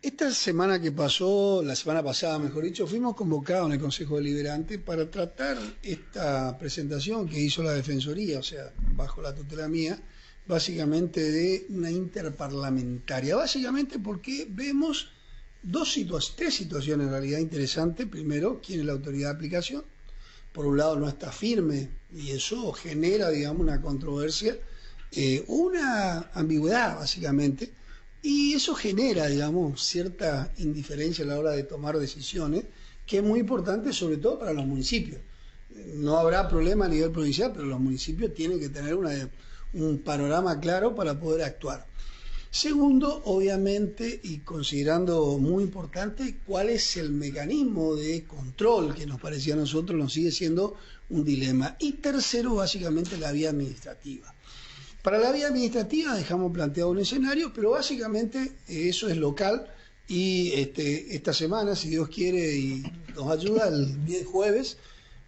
Esta semana que pasó, la semana pasada mejor dicho, fuimos convocados en el Consejo Deliberante para tratar esta presentación que hizo la Defensoría, o sea, bajo la tutela mía, básicamente de una interparlamentaria. Básicamente porque vemos tres situaciones en realidad interesantes. Primero, quién es la autoridad de aplicación. Por un lado no está firme y eso genera, digamos, una controversia, una ambigüedad básicamente. Y eso genera, digamos, cierta indiferencia a la hora de tomar decisiones, que es muy importante sobre todo para los municipios. No habrá problema a nivel provincial, pero los municipios tienen que tener un panorama claro para poder actuar. Segundo, obviamente, y considerando muy importante, cuál es el mecanismo de control que nos parecía a nosotros, nos sigue siendo un dilema. Y tercero, básicamente, la vía administrativa. Para la vía administrativa dejamos planteado un escenario, pero básicamente eso es local y esta semana, si Dios quiere y nos ayuda, el jueves,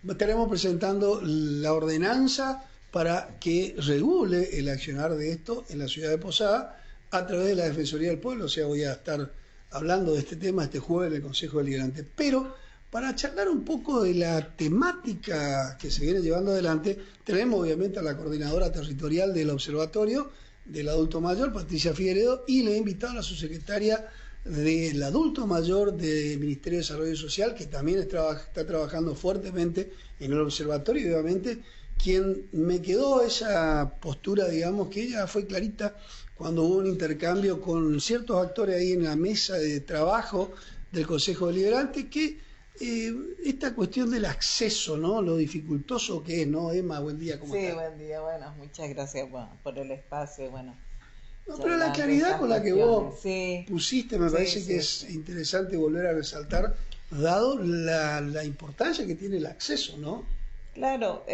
estaremos presentando la ordenanza para que regule el accionar de esto en la ciudad de Posada a través de la Defensoría del Pueblo. O sea, voy a estar hablando de este tema este jueves en el Consejo Deliberante. Pero para charlar un poco de la temática que se viene llevando adelante, tenemos obviamente a la coordinadora territorial del Observatorio del Adulto Mayor, Patricia Figueredo, y le he invitado a la subsecretaria del Adulto Mayor del Ministerio de Desarrollo Social, que también está trabajando fuertemente en el observatorio, y obviamente quien me quedó esa postura, digamos, que ella fue clarita cuando hubo un intercambio con ciertos actores ahí en la mesa de trabajo del Consejo Deliberante, que esta cuestión del acceso, ¿no? Lo dificultoso que es, ¿no? Emma, buen día, ¿cómo estás? Sí, buen día, bueno, muchas gracias por el espacio, bueno, No, pero la charlar de claridad estas con la que vos cuestiones. Sí, pusiste me parece que sí. es interesante volver a resaltar, dado la importancia que tiene el acceso, ¿no? Claro,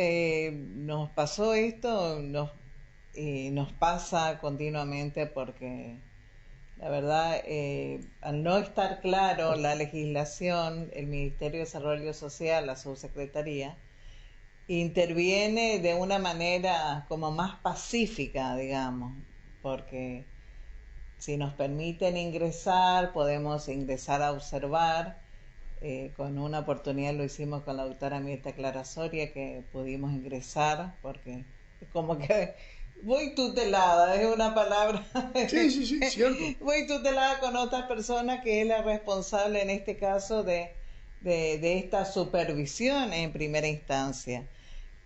nos pasó esto, nos pasa continuamente porque la verdad, al no estar claro la legislación, el Ministerio de Desarrollo Social, la subsecretaría, interviene de una manera como más pacífica, digamos, porque si nos permiten ingresar, podemos ingresar a observar. Con una oportunidad lo hicimos con la doctora Mirta Clara Soria, que pudimos ingresar, porque es como que voy tutelada, es una palabra. Sí, sí, sí, cierto. Voy tutelada con otras personas que es la responsable en este caso de esta supervisión en primera instancia.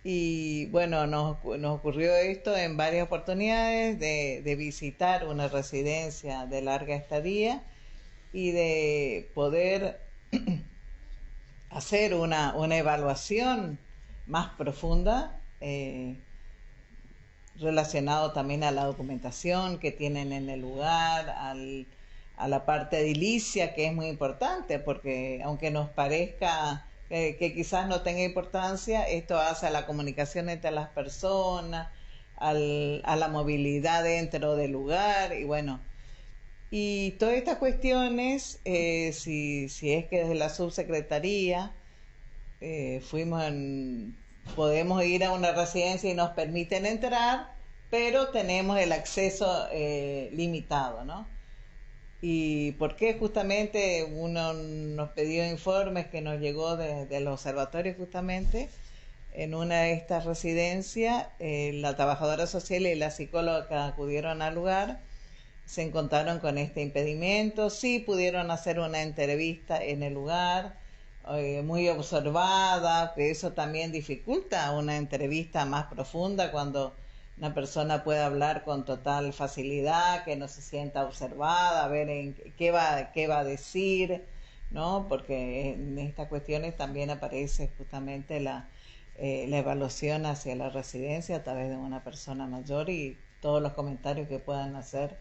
Y bueno, nos ocurrió esto en varias oportunidades de visitar una residencia de larga estadía y de poder hacer una evaluación más profunda, relacionado también a la documentación que tienen en el lugar, a la parte edilicia, que es muy importante, porque aunque nos parezca que quizás no tenga importancia, esto hace a la comunicación entre las personas, a la movilidad dentro del lugar, y bueno, y todas estas cuestiones, si es que desde la subsecretaría podemos ir a una residencia y nos permiten entrar, pero tenemos el acceso limitado, ¿no? Y porque justamente uno nos pidió informes que nos llegó del observatorio justamente, en una de estas residencias, la trabajadora social y la psicóloga que acudieron al lugar se encontraron con este impedimento. Sí pudieron hacer una entrevista en el lugar, muy observada, que eso también dificulta una entrevista más profunda cuando una persona puede hablar con total facilidad, que no se sienta observada, a ver qué va a decir, ¿no? Porque en estas cuestiones también aparece justamente la evaluación hacia la residencia a través de una persona mayor y todos los comentarios que puedan hacer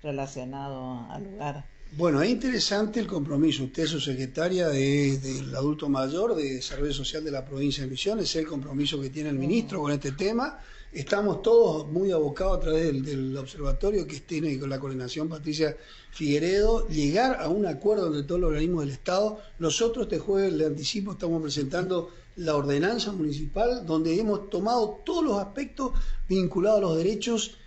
relacionados al lugar. Bueno, es interesante el compromiso. Usted es subsecretaria del Adulto Mayor de Desarrollo Social de la provincia de Misiones, es el compromiso que tiene el ministro con este tema. Estamos todos muy abocados a través del observatorio que tiene con la coordinación Patricia Figueredo, llegar a un acuerdo entre todos los organismos del Estado. Nosotros este jueves, le anticipo, estamos presentando la ordenanza municipal donde hemos tomado todos los aspectos vinculados a los derechos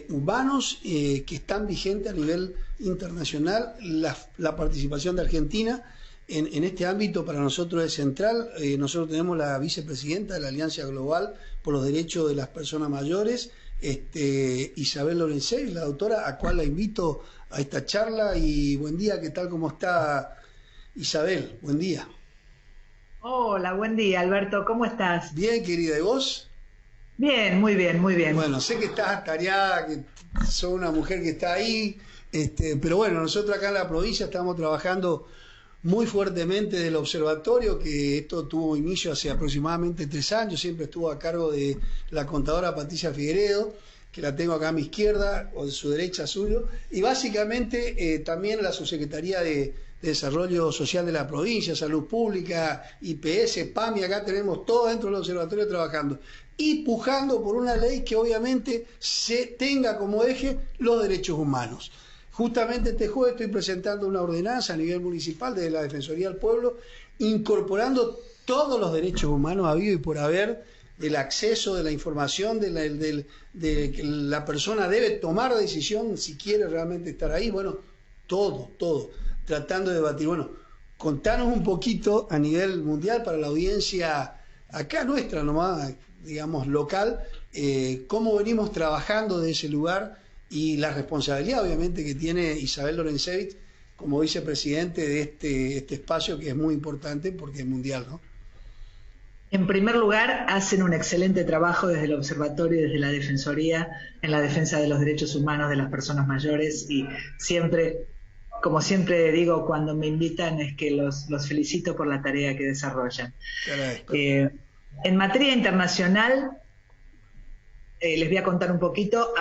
urbanos que están vigentes a nivel internacional, la participación de Argentina en este ámbito para nosotros es central. Nosotros tenemos la vicepresidenta de la Alianza Global por los Derechos de las Personas Mayores, Isabel Lorenzetti, la doctora, a cual la invito a esta charla. Y buen día, ¿qué tal? ¿Cómo está Isabel? Buen día. Hola, buen día, Alberto, ¿cómo estás? Bien, querida, ¿y vos? Bien, muy bien, muy bien. Bueno, sé que estás atareada, que sos una mujer que está ahí, pero bueno, nosotros acá en la provincia estamos trabajando muy fuertemente del observatorio, que esto tuvo inicio hace aproximadamente 3 años, siempre estuvo a cargo de la contadora Patricia Figueredo, que la tengo acá a mi izquierda, o de su derecha suyo, y básicamente también la Subsecretaría de Desarrollo Social de la provincia, Salud Pública, IPS, PAMI, acá tenemos todo dentro del observatorio trabajando, y pujando por una ley que obviamente se tenga como eje los derechos humanos. Justamente este jueves estoy presentando una ordenanza a nivel municipal desde la Defensoría del Pueblo, incorporando todos los derechos humanos habidos y por haber, del acceso, de la información, de que la persona debe tomar decisión si quiere realmente estar ahí. Bueno, todo, tratando de debatir. Bueno, contanos un poquito a nivel mundial para la audiencia acá nuestra nomás, digamos, local, cómo venimos trabajando de ese lugar y la responsabilidad, obviamente, que tiene Isabel Lorenzetti como vicepresidente de este espacio que es muy importante porque es mundial, ¿no? En primer lugar, hacen un excelente trabajo desde el observatorio y desde la Defensoría en la defensa de los derechos humanos de las personas mayores y siempre, como siempre digo cuando me invitan, es que los felicito por la tarea que desarrollan. En materia internacional, les voy a contar un poquito,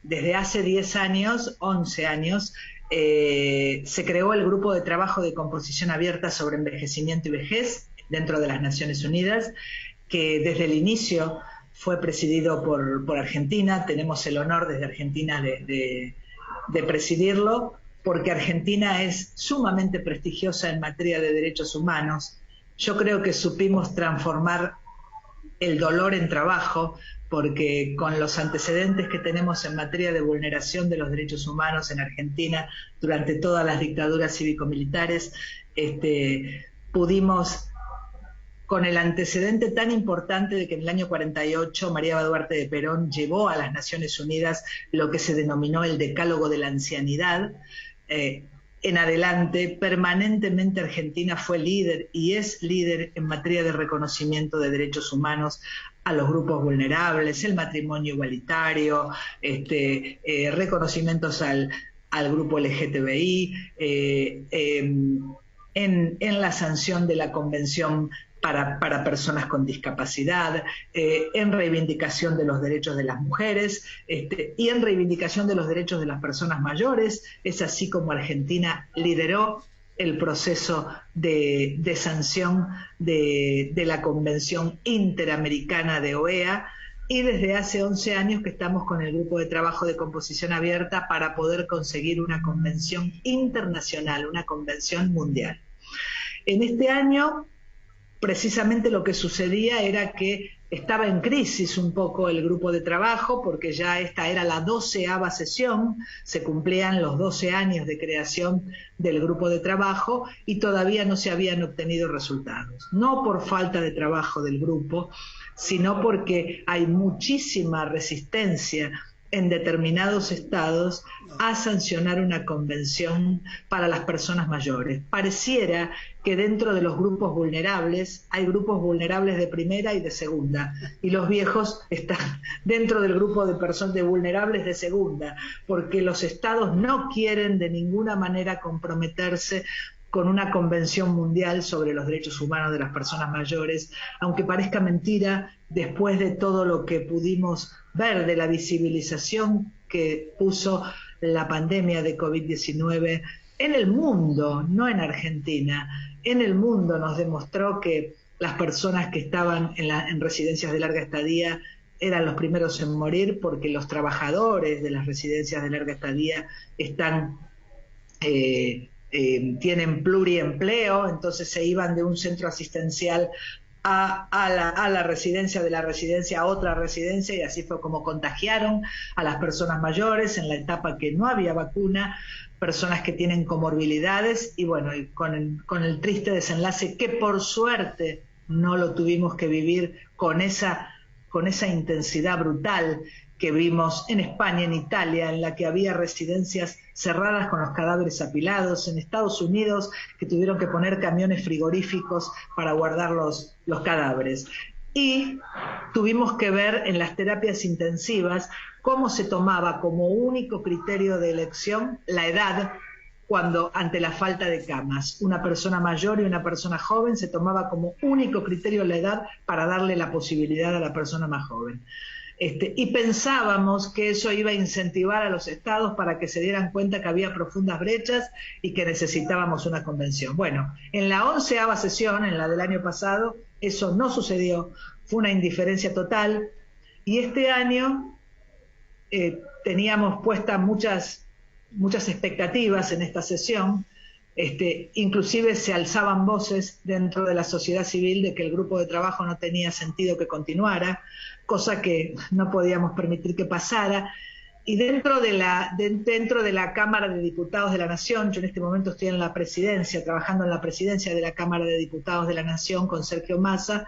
desde hace 10 años, 11 años, se creó el Grupo de Trabajo de Composición Abierta sobre Envejecimiento y Vejez dentro de las Naciones Unidas, que desde el inicio fue presidido por Argentina. Tenemos el honor desde Argentina de presidirlo, porque Argentina es sumamente prestigiosa en materia de derechos humanos. Yo creo que supimos transformar el dolor en trabajo, porque con los antecedentes que tenemos en materia de vulneración de los derechos humanos en Argentina durante todas las dictaduras cívico-militares, pudimos, con el antecedente tan importante de que en el año 48 María Duarte de Perón llevó a las Naciones Unidas lo que se denominó el Decálogo de la Ancianidad, en adelante, permanentemente Argentina fue líder y es líder en materia de reconocimiento de derechos humanos a los grupos vulnerables, el matrimonio igualitario, reconocimientos al grupo LGTBI, en la sanción de la Convención para personas con discapacidad, en reivindicación de los derechos de las mujeres y en reivindicación de los derechos de las personas mayores. Es así como Argentina lideró el proceso de sanción de la Convención Interamericana de OEA, y desde hace 11 años que estamos con el Grupo de Trabajo de Composición Abierta para poder conseguir una convención internacional, una convención mundial. En este año, precisamente lo que sucedía era que estaba en crisis un poco el grupo de trabajo, porque ya esta era la 12ª sesión, se cumplían los 12 años de creación del grupo de trabajo y todavía no se habían obtenido resultados. No por falta de trabajo del grupo, sino porque hay muchísima resistencia en determinados estados a sancionar una convención para las personas mayores. Pareciera que dentro de los grupos vulnerables hay grupos vulnerables de primera y de segunda, y los viejos están dentro del grupo de personas vulnerables de segunda, porque los estados no quieren de ninguna manera comprometerse con una convención mundial sobre los derechos humanos de las personas mayores, aunque parezca mentira, después de todo lo que pudimos ver de la visibilización que puso la pandemia de COVID-19 en el mundo, no en Argentina, en el mundo nos demostró que las personas que estaban en residencias de larga estadía eran los primeros en morir, porque los trabajadores de las residencias de larga estadía tienen pluriempleo, entonces se iban de un centro asistencial a la residencia, de la residencia a otra residencia, y así fue como contagiaron a las personas mayores en la etapa que no había vacuna, personas que tienen comorbilidades, y bueno, y con el triste desenlace que por suerte no lo tuvimos que vivir con esa intensidad brutal que vimos en España, en Italia, en la que había residencias cerradas con los cadáveres apilados, en Estados Unidos, que tuvieron que poner camiones frigoríficos para guardar los cadáveres. Y tuvimos que ver en las terapias intensivas cómo se tomaba como único criterio de elección la edad, cuando ante la falta de camas. Una persona mayor y una persona joven se tomaba como único criterio la edad para darle la posibilidad a la persona más joven. Y pensábamos que eso iba a incentivar a los estados para que se dieran cuenta que había profundas brechas y que necesitábamos una convención. Bueno, en la 11ª sesión, en la del año pasado, eso no sucedió, fue una indiferencia total, y este año teníamos puestas muchas expectativas en esta sesión. Inclusive se alzaban voces dentro de la sociedad civil de que el grupo de trabajo no tenía sentido que continuara, cosa que no podíamos permitir que pasara. Y dentro de la Cámara de Diputados de la Nación, yo en este momento estoy en la presidencia, trabajando en la presidencia de la Cámara de Diputados de la Nación con Sergio Massa,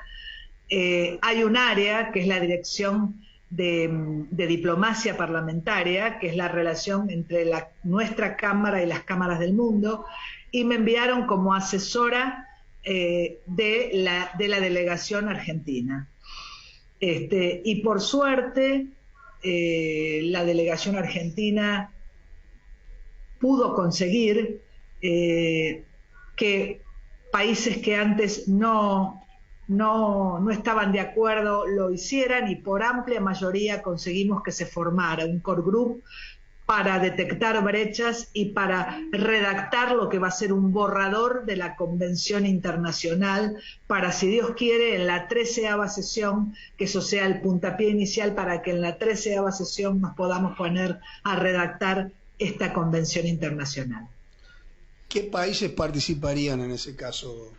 hay un área que es la Dirección de Diplomacia Parlamentaria, que es la relación entre nuestra Cámara y las cámaras del mundo, y me enviaron como asesora de la delegación argentina. Y por suerte la delegación argentina pudo conseguir que países que antes no estaban de acuerdo lo hicieran, y por amplia mayoría conseguimos que se formara un core group para detectar brechas y para redactar lo que va a ser un borrador de la Convención Internacional para, si Dios quiere, en la 13ª sesión, que eso sea el puntapié inicial para que en la 13ª sesión nos podamos poner a redactar esta Convención Internacional. ¿Qué países participarían en ese caso?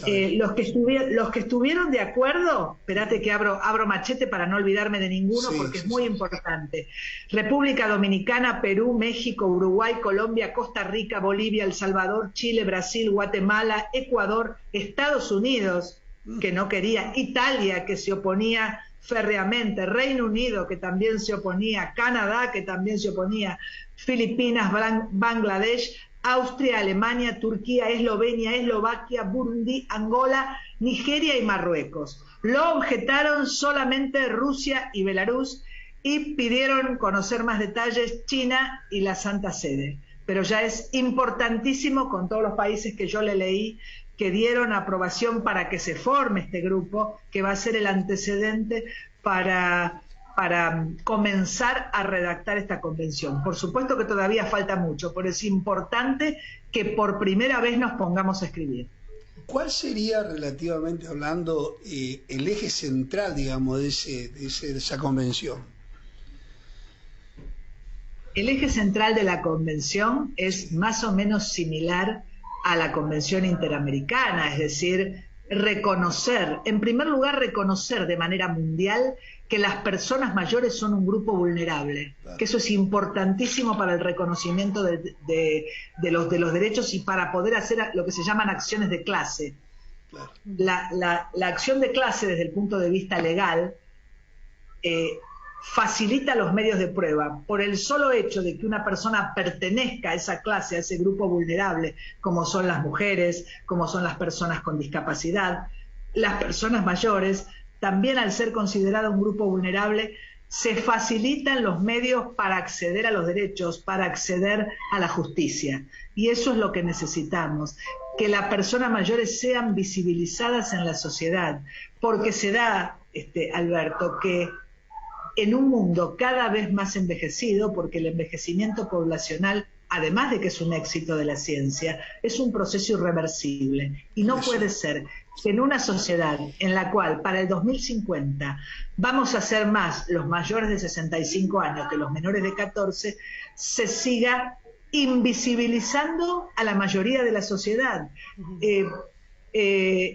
Los que estuvieron de acuerdo, espérate que abro machete para no olvidarme de ninguno, porque es muy importante. República Dominicana, Perú, México, Uruguay, Colombia, Costa Rica, Bolivia, El Salvador, Chile, Brasil, Guatemala, Ecuador, Estados Unidos, que no quería, Italia, que se oponía férreamente, Reino Unido, que también se oponía, Canadá, que también se oponía, Filipinas, Bangladesh, Austria, Alemania, Turquía, Eslovenia, Eslovaquia, Burundi, Angola, Nigeria y Marruecos. Lo objetaron solamente Rusia y Belarus, y pidieron conocer más detalles China y la Santa Sede. Pero ya es importantísimo, con todos los países que yo le leí, que dieron aprobación para que se forme este grupo, que va a ser el antecedente para comenzar a redactar esta convención. Por supuesto que todavía falta mucho, pero es importante que por primera vez nos pongamos a escribir. ¿Cuál sería, relativamente hablando, el eje central, digamos, de esa convención? El eje central de la convención es más o menos similar a la Convención Interamericana, es decir, reconocer, en primer lugar, reconocer de manera mundial que las personas mayores son un grupo vulnerable, claro, que eso es importantísimo para el reconocimiento de los derechos y para poder hacer lo que se llaman acciones de clase. Claro. La acción de clase, desde el punto de vista legal, facilita los medios de prueba. Por el solo hecho de que una persona pertenezca a esa clase, a ese grupo vulnerable, como son las mujeres, como son las personas con discapacidad, las personas mayores, también al ser considerada un grupo vulnerable, se facilitan los medios para acceder a los derechos, para acceder a la justicia. Y eso es lo que necesitamos, que las personas mayores sean visibilizadas en la sociedad, porque se da, Alberto, que en un mundo cada vez más envejecido, porque el envejecimiento poblacional, además de que es un éxito de la ciencia, es un proceso irreversible. Y no puede ser que en una sociedad en la cual para el 2050 vamos a ser más los mayores de 65 años que los menores de 14, se siga invisibilizando a la mayoría de la sociedad.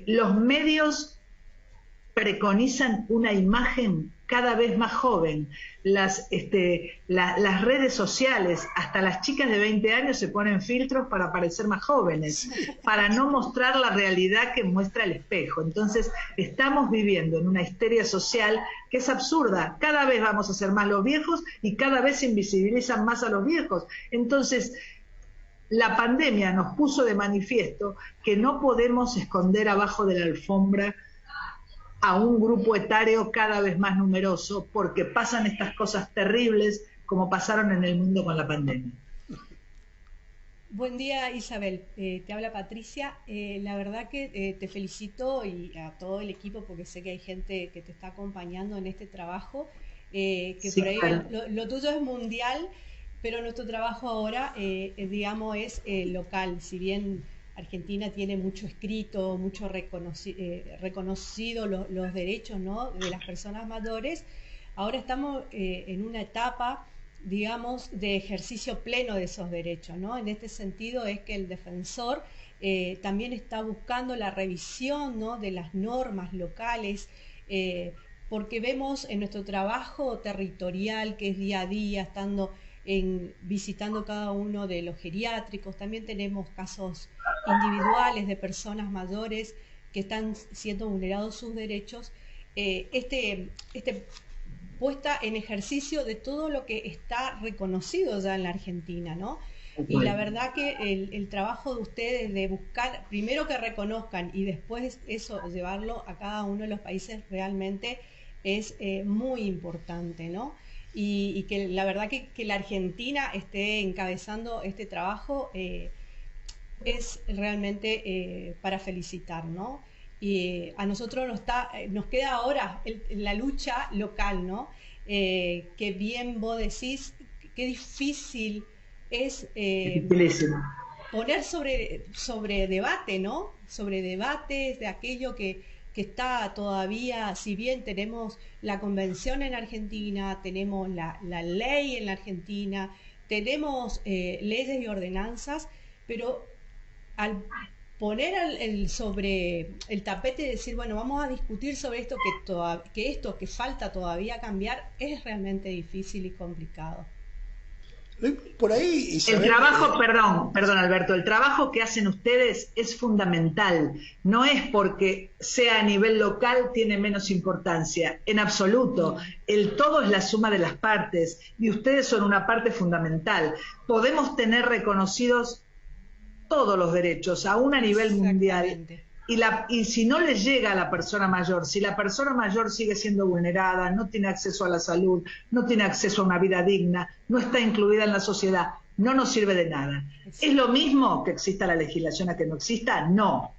Los medios preconizan una imagen cada vez más joven. Las redes sociales, hasta las chicas de 20 años se ponen filtros para parecer más jóvenes, para no mostrar la realidad que muestra el espejo. Entonces, estamos viviendo en una histeria social que es absurda. Cada vez vamos a ser más los viejos y cada vez se invisibilizan más a los viejos. Entonces, la pandemia nos puso de manifiesto que no podemos esconder abajo de la alfombra a un grupo etario cada vez más numeroso, porque pasan estas cosas terribles como pasaron en el mundo con la pandemia. Buen día, Isabel. Te habla Patricia. La verdad que te felicito y a todo el equipo, porque sé que hay gente que te está acompañando en este trabajo, que sí, por ahí claro. Lo tuyo es mundial, pero nuestro trabajo ahora, digamos, es local. Si bien Argentina tiene mucho escrito, mucho reconocido los derechos, ¿no?, de las personas mayores, ahora estamos en una etapa, digamos, de ejercicio pleno de esos derechos, ¿no? En este sentido es que el defensor también está buscando la revisión, ¿no?, de las normas locales, porque vemos en nuestro trabajo territorial, que es día a día, visitando cada uno de los geriátricos, también tenemos casos individuales de personas mayores que están siendo vulnerados sus derechos, puesta en ejercicio de todo lo que está reconocido ya en la Argentina, ¿no? Y la verdad que el trabajo de ustedes de buscar, primero que reconozcan y después eso, llevarlo a cada uno de los países realmente es muy importante, ¿no? Y que la verdad que la Argentina esté encabezando este trabajo es realmente para felicitar, ¿no? Y a nosotros nos queda ahora la lucha local, ¿no? Que bien vos decís, qué difícil es poner sobre debate, ¿no? Sobre debates de aquello que está todavía, si bien tenemos la convención en Argentina, tenemos la ley en la Argentina, tenemos leyes y ordenanzas, pero al poner sobre el tapete y decir, bueno, vamos a discutir sobre esto que falta todavía cambiar, es realmente difícil y complicado. Por ahí, Isabel, el trabajo, perdón Alberto, el trabajo que hacen ustedes es fundamental, no es porque sea a nivel local tiene menos importancia, en absoluto, el todo es la suma de las partes y ustedes son una parte fundamental. Podemos tener reconocidos todos los derechos, aún a nivel mundial, y si no les llega a la persona mayor, si la persona mayor sigue siendo vulnerada, no tiene acceso a la salud, no tiene acceso a una vida digna, no está incluida en la sociedad, no nos sirve de nada. ¿Es lo mismo que exista la legislación a que no exista? No.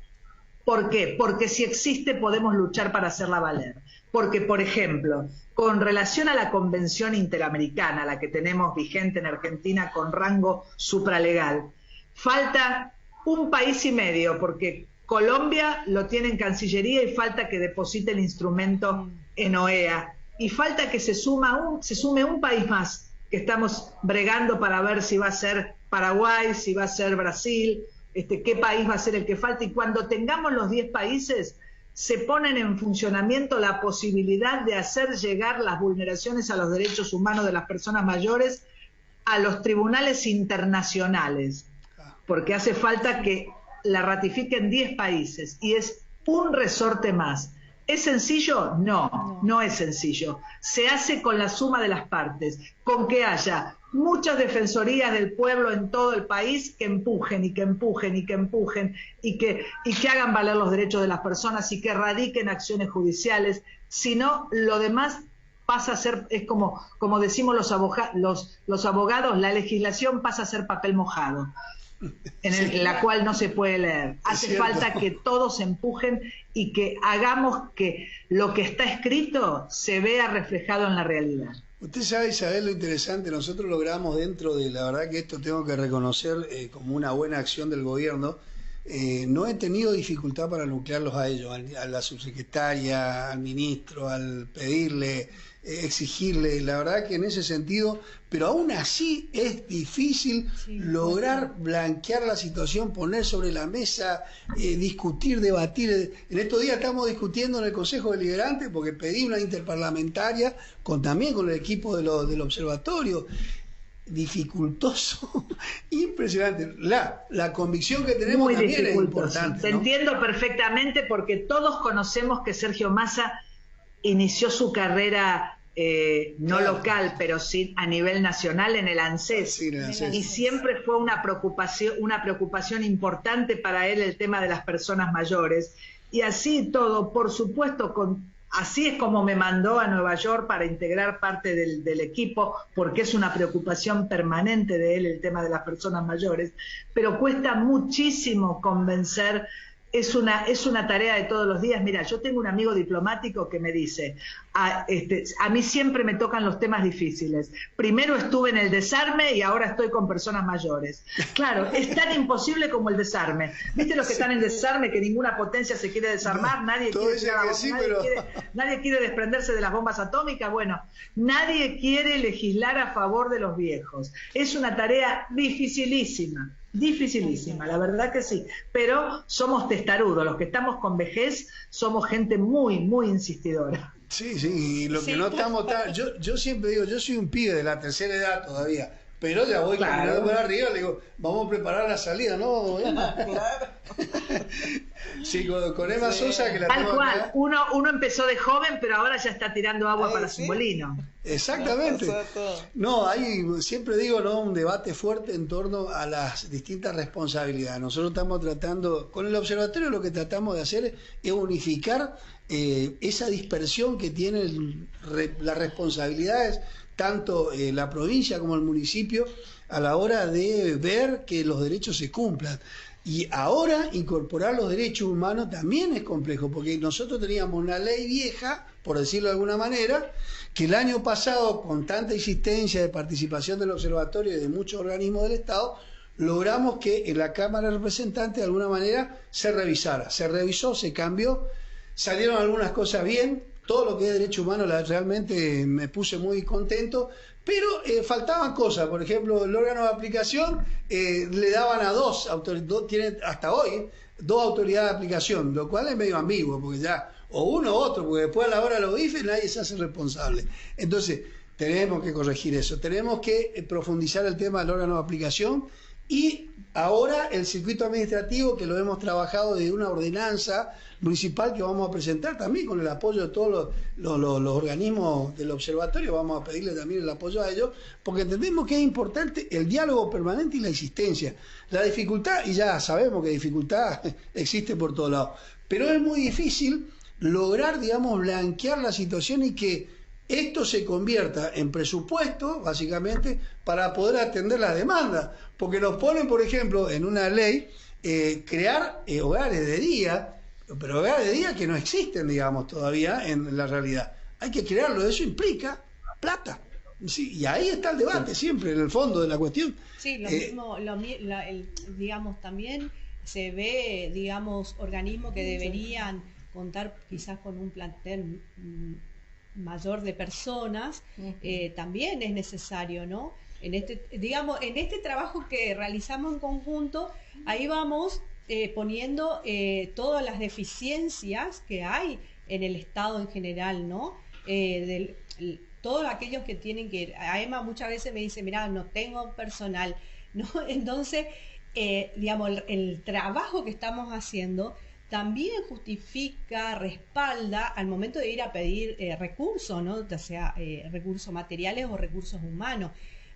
¿Por qué? Porque si existe podemos luchar para hacerla valer. Porque, por ejemplo, con relación a la Convención Interamericana, la que tenemos vigente en Argentina con rango supralegal, falta un país y medio, porque Colombia lo tiene en Cancillería y falta que deposite el instrumento en OEA. Y falta que se sume un país más, que estamos bregando para ver si va a ser Paraguay, si va a ser Brasil, qué país va a ser el que falta. Y cuando tengamos los 10 países, se ponen en funcionamiento la posibilidad de hacer llegar las vulneraciones a los derechos humanos de las personas mayores a los tribunales internacionales, porque hace falta que la ratifiquen 10 países y es un resorte más. ¿Es sencillo? No, no es sencillo. Se hace con la suma de las partes, con que haya muchas defensorías del pueblo en todo el país que empujen y que empujen y que empujen y que hagan valer los derechos de las personas y que radiquen acciones judiciales. Si no, lo demás pasa a ser, es como decimos los abogados, la legislación pasa a ser papel mojado, en la cual no se puede leer. Hace falta que todos empujen y que hagamos que lo que está escrito se vea reflejado en la realidad. Usted sabe, Isabel, lo interesante, nosotros logramos dentro de, la verdad que esto tengo que reconocer como una buena acción del gobierno, no he tenido dificultad para nuclearlos a ellos, a la subsecretaria, al ministro, al pedirle, exigirle, la verdad que en ese sentido, pero aún así es difícil lograr blanquear la situación, poner sobre la mesa, discutir, debatir. En estos días estamos discutiendo en el Consejo Deliberante porque pedí una interparlamentaria también con el equipo del observatorio. Dificultoso, impresionante. La convicción que tenemos muy también es importante. Te entiendo perfectamente porque todos conocemos que Sergio Massa inició su carrera no local, pero sí a nivel nacional en el ANSES. Sí, en el ANSES. Y siempre fue una preocupación importante para él el tema de las personas mayores. Y así todo, por supuesto, así es como me mandó a Nueva York para integrar parte del equipo, porque es una preocupación permanente de él el tema de las personas mayores, pero cuesta muchísimo convencer. Es una tarea de todos los días. Mira, yo tengo un amigo diplomático que me dice, a mí siempre me tocan los temas difíciles. Primero estuve en el desarme y ahora estoy con personas mayores. Claro, es tan imposible como el desarme. ¿Viste los que están en desarme, que ninguna potencia se quiere desarmar? Nadie quiere desprenderse de las bombas atómicas. Bueno, nadie quiere legislar a favor de los viejos. Es una tarea dificilísima. Dificilísima, la verdad que sí, pero somos testarudos, los que estamos con vejez somos gente muy, muy insistidora. Sí, y lo que no estamos tan... Yo siempre digo, yo soy un pibe de la tercera edad todavía, pero ya voy caminando por arriba, le digo, vamos a preparar la salida, ¿no? Claro. Sí, con Emma Sosa, que la tal cual, uno empezó de joven, pero ahora ya está tirando agua para su molino. Exactamente. No, hay, siempre digo, ¿no?, un debate fuerte en torno a las distintas responsabilidades. Nosotros estamos tratando, con el observatorio lo que tratamos de hacer es unificar esa dispersión que tienen las responsabilidades, tanto la provincia como el municipio, a la hora de ver que los derechos se cumplan. Y ahora incorporar los derechos humanos también es complejo, porque nosotros teníamos una ley vieja, por decirlo de alguna manera, que el año pasado, con tanta insistencia de participación del observatorio y de muchos organismos del Estado, logramos que en la Cámara de Representantes de alguna manera se revisara. Se revisó, se cambió, salieron algunas cosas bien, todo lo que es derecho humano realmente me puse muy contento, pero faltaban cosas. Por ejemplo, el órgano de aplicación le daban a dos autoridades, tienen hasta hoy dos autoridades de aplicación, lo cual es medio ambiguo, porque ya o uno o otro, porque después a la hora de los IFE nadie se hace responsable. Entonces, tenemos que corregir eso, tenemos que profundizar el tema del órgano de aplicación, y ahora el circuito administrativo, que lo hemos trabajado de una ordenanza municipal que vamos a presentar también con el apoyo de todos los organismos del observatorio. Vamos a pedirle también el apoyo a ellos, porque entendemos que es importante el diálogo permanente y la insistencia. La dificultad, y ya sabemos que dificultad existe por todos lados, pero es muy difícil lograr, digamos, blanquear la situación y que esto se convierta en presupuesto, básicamente, para poder atender las demandas, porque nos ponen, por ejemplo, en una ley, crear hogares de día, pero hogares de día que no existen, digamos, todavía en la realidad. Hay que crearlo, eso implica plata. Sí, y ahí está el debate, siempre, en el fondo de la cuestión. Sí, lo mismo, digamos, también se ve, digamos, organismos que deberían contar quizás con un plantel mayor de personas, también es necesario, ¿no? En este trabajo que realizamos en conjunto, ahí vamos poniendo todas las deficiencias que hay en el Estado en general, ¿no? Todos aquellos que tienen que ir. A Emma muchas veces me dice, mira, no tengo personal, ¿no? Entonces, digamos, el trabajo que estamos haciendo también justifica, respalda al momento de ir a pedir recursos, ¿no? Ya sea recursos materiales o recursos humanos,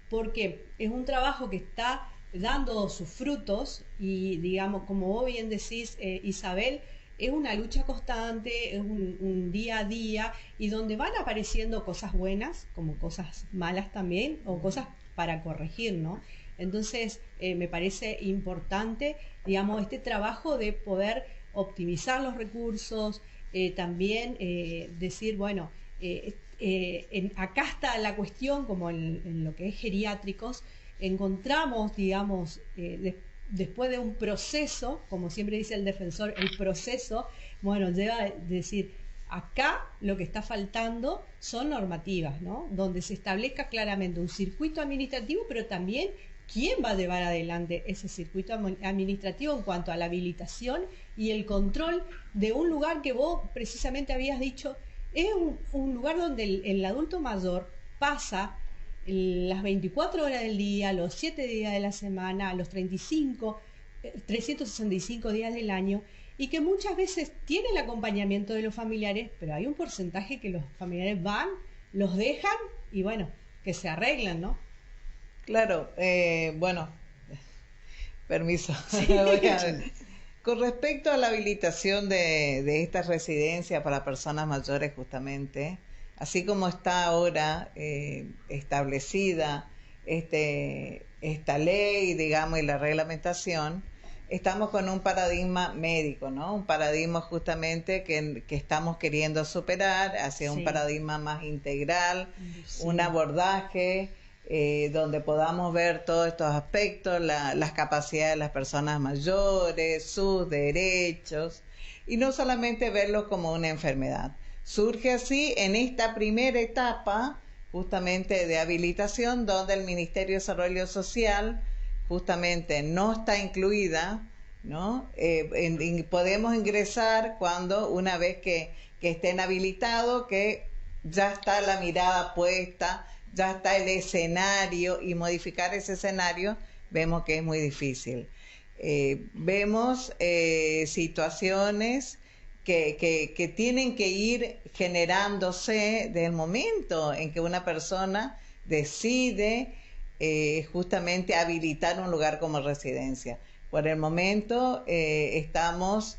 porque es un trabajo que está dando sus frutos y, digamos, como vos bien decís, Isabel, es una lucha constante, es un día a día, y donde van apareciendo cosas buenas como cosas malas también, o cosas para corregir, ¿no? Entonces, me parece importante, digamos, este trabajo de poder optimizar los recursos, también decir, bueno, acá está la cuestión, como en lo que es geriátricos, encontramos, digamos, después de un proceso, como siempre dice el defensor, el proceso, bueno, lleva a decir, acá lo que está faltando son normativas, ¿no? Donde se establezca claramente un circuito administrativo, pero también quién va a llevar adelante ese circuito administrativo en cuanto a la habilitación y el control de un lugar que vos precisamente habías dicho, es un lugar donde el adulto mayor pasa las 24 horas del día, los 7 días de la semana, los 365 días del año, y que muchas veces tiene el acompañamiento de los familiares, pero hay un porcentaje que los familiares van, los dejan y bueno, que se arreglan, ¿no? Claro, bueno, permiso. Sí. Con respecto a la habilitación de estas residencias para personas mayores, justamente, así como está ahora establecida esta ley, digamos, y la reglamentación, estamos con un paradigma médico, ¿no? Un paradigma justamente que estamos queriendo superar hacia un paradigma más integral, un abordaje donde podamos ver todos estos aspectos, las capacidades de las personas mayores, sus derechos, y no solamente verlos como una enfermedad. Surge así en esta primera etapa justamente de habilitación, donde el Ministerio de Desarrollo Social justamente no está incluida, ¿no? Podemos ingresar cuando una vez que estén habilitados, que ya está la mirada puesta, ya está el escenario, y modificar ese escenario vemos que es muy difícil. Vemos situaciones que tienen que ir generándose desde el momento en que una persona decide justamente habilitar un lugar como residencia. Por el momento estamos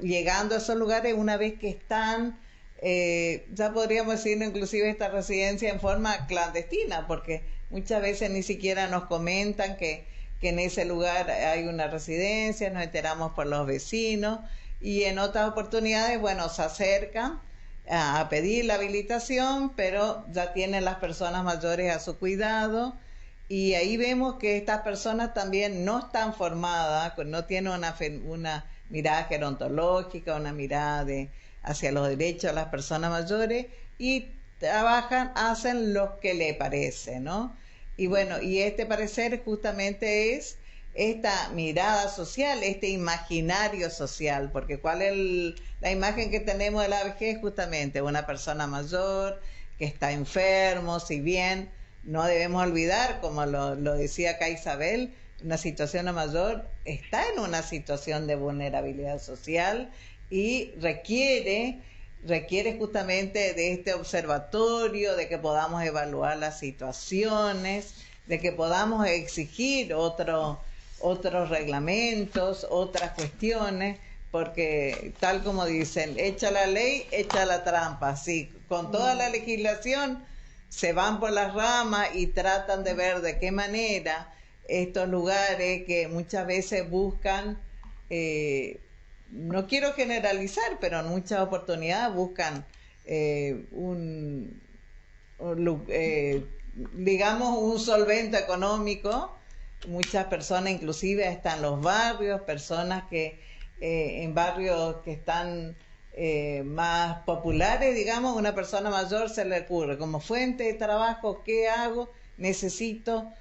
llegando a esos lugares una vez que están, ya podríamos decirlo, inclusive esta residencia en forma clandestina, porque muchas veces ni siquiera nos comentan que en ese lugar hay una residencia, nos enteramos por los vecinos, y en otras oportunidades, bueno, se acercan a pedir la habilitación, pero ya tienen las personas mayores a su cuidado, y ahí vemos que estas personas también no están formadas, no tienen una mirada gerontológica, una mirada hacia los derechos de las personas mayores, y trabajan, hacen lo que le parece, ¿no? Y bueno, y este parecer justamente es esta mirada social, este imaginario social, porque ¿cuál es la imagen que tenemos de la vejez? Justamente una persona mayor que está enfermo, si bien no debemos olvidar, como lo decía acá Isabel, una situación mayor está en una situación de vulnerabilidad social y requiere justamente de este observatorio, de que podamos evaluar las situaciones, de que podamos exigir otros reglamentos, otras cuestiones, porque tal como dicen, echa la ley, echa la trampa. Sí, con toda la legislación se van por las ramas y tratan de ver de qué manera estos lugares que muchas veces buscan, no quiero generalizar, pero en muchas oportunidades buscan digamos, un solvente económico. Muchas personas, inclusive hasta en los barrios, personas que en barrios que están más populares, digamos, una persona mayor se le ocurre como fuente de trabajo, ¿qué hago? Necesito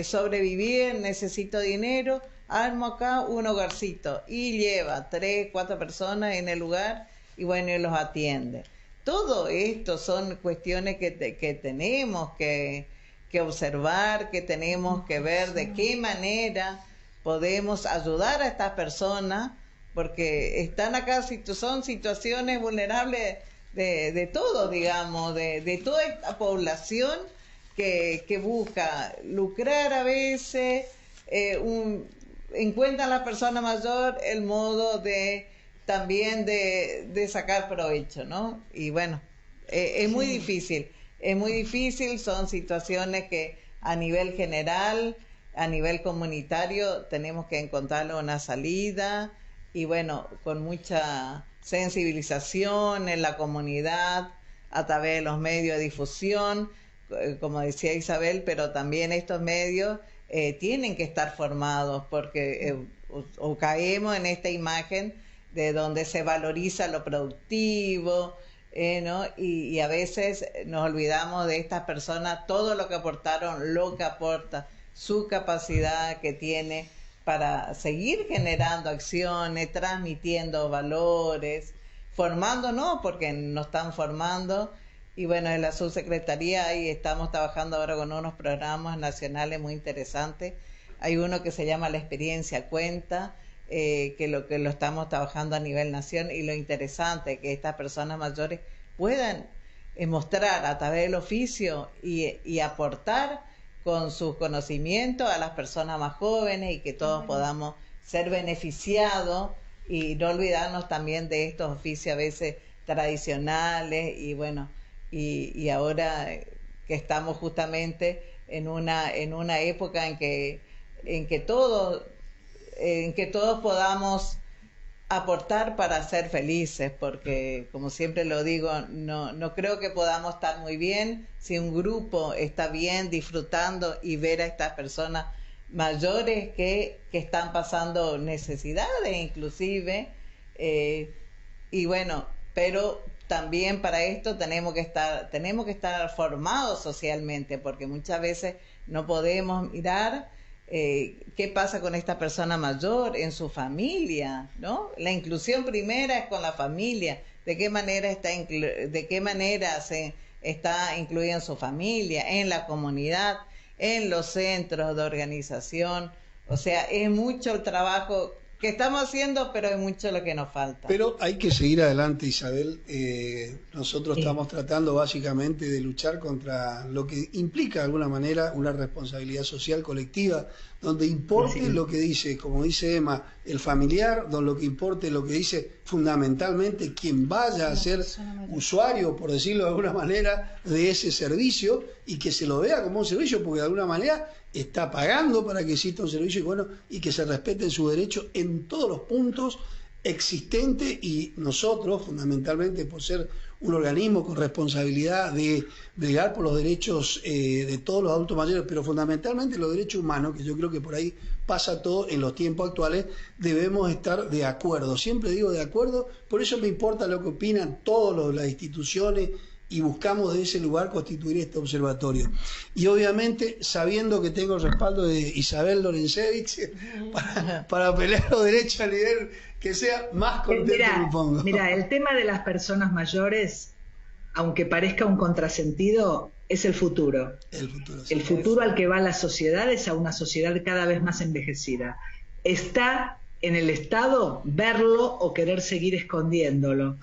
sobrevivir, necesito dinero, armo acá un hogarcito y lleva 3, 4 personas en el lugar y bueno, y los atiende. Todo esto son cuestiones que tenemos que observar, que tenemos que ver de qué manera podemos ayudar a estas personas, porque están acá, son situaciones vulnerables de todo, digamos, de toda esta población que busca lucrar a veces, encuentra la persona mayor el modo también de sacar provecho, ¿no? Y bueno, es muy difícil. Es muy difícil, son situaciones que a nivel general, a nivel comunitario, tenemos que encontrarle una salida y bueno, con mucha sensibilización en la comunidad, a través de los medios de difusión, como decía Isabel, pero también estos medios tienen que estar formados, porque o caemos en esta imagen de donde se valoriza lo productivo, ¿no? Y a veces nos olvidamos de estas personas, todo lo que aportaron, lo que aporta, su capacidad que tiene para seguir generando acciones, transmitiendo valores, formándonos, porque nos están formando. Y bueno, en la subsecretaría ahí estamos trabajando ahora con unos programas nacionales muy interesantes. Hay uno que se llama La Experiencia Cuenta, que lo estamos trabajando a nivel nación, y lo interesante es que estas personas mayores puedan mostrar a través del oficio y aportar con sus conocimientos a las personas más jóvenes, y que todos podamos ser beneficiados y no olvidarnos también de estos oficios a veces tradicionales. Y bueno, y ahora que estamos justamente en una época en que todos podamos aportar para ser felices, porque como siempre lo digo, no creo que podamos estar muy bien si un grupo está bien disfrutando y ver a estas personas mayores que están pasando necesidades inclusive, y bueno, pero también para esto tenemos que estar formados socialmente, porque muchas veces no podemos mirar qué pasa con esta persona mayor en su familia, ¿no? La inclusión primera es con la familia, de qué manera se está incluida en su familia, en la comunidad, en los centros de organización. O sea, es mucho el trabajo que estamos haciendo, pero es mucho lo que nos falta. Pero hay que seguir adelante, Isabel. Nosotros estamos tratando básicamente de luchar contra lo que implica de alguna manera una responsabilidad social colectiva, donde importe lo que dice, como dice Emma, el familiar, donde lo que importe lo que dice fundamentalmente quien vaya a ser usuario, por decirlo de alguna manera, de ese servicio, y que se lo vea como un servicio, porque de alguna manera está pagando para que exista un servicio, y bueno, y que se respeten sus derechos en todos los puntos existentes. Y nosotros, fundamentalmente, por ser un organismo con responsabilidad de bregar por los derechos de todos los adultos mayores, pero fundamentalmente los derechos humanos, que yo creo que por ahí pasa todo en los tiempos actuales, debemos estar de acuerdo. Siempre digo de acuerdo, por eso me importa lo que opinan todas las instituciones, y buscamos de ese lugar constituir este observatorio. Y obviamente sabiendo que tengo el respaldo de Isabel Lorencevich para pelear los derechos a nivel que sea más contento, me pongo. Mira, el tema de las personas mayores, aunque parezca un contrasentido, es el futuro. El futuro al que va la sociedad es a una sociedad cada vez más envejecida. Está en el Estado verlo o querer seguir escondiéndolo.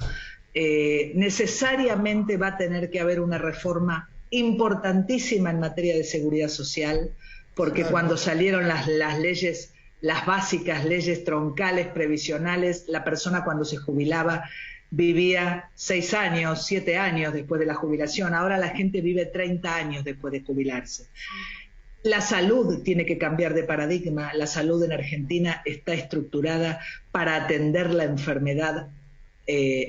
Necesariamente va a tener que haber una reforma importantísima en materia de seguridad social, porque cuando salieron las leyes, las básicas, leyes troncales, previsionales, la persona cuando se jubilaba vivía 6 años, 7 años después de la jubilación. Ahora la gente vive 30 años después de jubilarse. La salud tiene que cambiar de paradigma. La salud en Argentina está estructurada para atender la enfermedad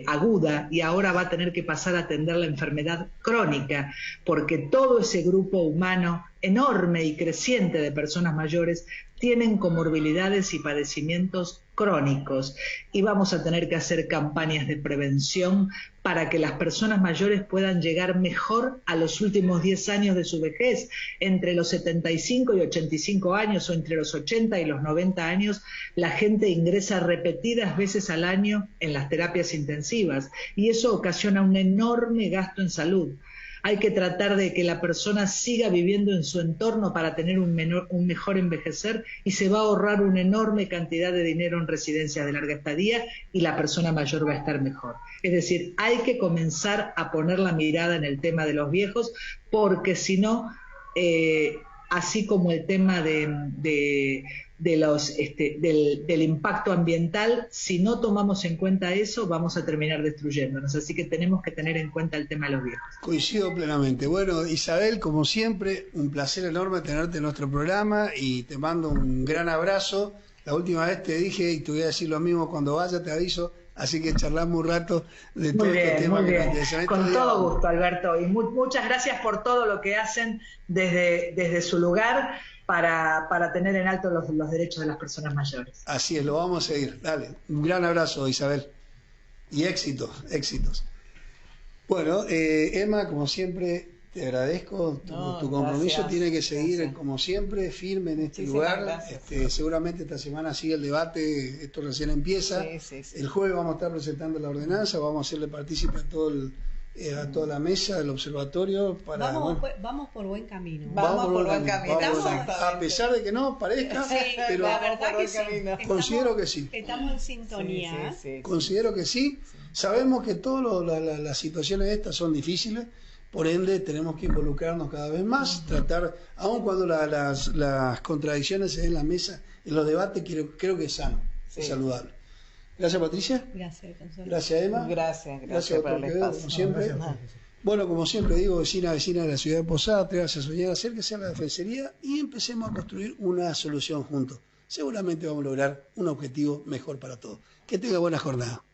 aguda, y ahora va a tener que pasar a atender la enfermedad crónica, porque todo ese grupo humano enorme y creciente de personas mayores tienen comorbilidades y padecimientos crónicos, y vamos a tener que hacer campañas de prevención para que las personas mayores puedan llegar mejor a los últimos 10 años de su vejez. Entre los 75 y 85 años, o entre los 80 y los 90 años, la gente ingresa repetidas veces al año en las terapias intensivas, y eso ocasiona un enorme gasto en salud. Hay que tratar de que la persona siga viviendo en su entorno para tener un mejor envejecer, y se va a ahorrar una enorme cantidad de dinero en residencias de larga estadía, y la persona mayor va a estar mejor. Es decir, hay que comenzar a poner la mirada en el tema de los viejos, porque si no, así como el tema del impacto ambiental, si no tomamos en cuenta eso, vamos a terminar destruyéndonos. Así que tenemos que tener en cuenta el tema de los viejos. Coincido plenamente. Bueno, Isabel, como siempre, un placer enorme tenerte en nuestro programa, y te mando un gran abrazo. La última vez te dije, y te voy a decir lo mismo cuando vaya, te aviso, así que charlamos un rato de todo este tema que nos interesa. Con todo gusto, Alberto, y muchas gracias por todo lo que hacen desde su lugar para tener en alto los derechos de las personas mayores. Así es, lo vamos a seguir. Dale, un gran abrazo, Isabel. Y éxitos, éxitos. Bueno, Emma, como siempre, te agradezco. Tu compromiso gracias, tiene que seguir, gracias, como siempre, firme en este lugar. Seguramente esta semana sigue el debate, esto recién empieza. El jueves vamos a estar presentando la ordenanza, vamos a hacerle partícipe a toda la mesa del observatorio. Vamos por buen camino. Vamos por buen camino. A pesar de que no parezca, pero la verdad que sí. Considero que sí. Estamos en sintonía. Considero que sí. Sabemos que todas las situaciones estas son difíciles, por ende tenemos que involucrarnos cada vez más, tratar, aun cuando las contradicciones se den en la mesa, en los debates, creo que es sano, es saludable. Gracias, Patricia. Gracias, Consuelo. Gracias, Emma. Gracias, doctor Quevedo, como siempre. Bueno, como siempre digo, vecina de la ciudad de Posada, atrévase a soñar, acérquese a la Defensoría y empecemos a construir una solución juntos. Seguramente vamos a lograr un objetivo mejor para todos. Que tenga buena jornada.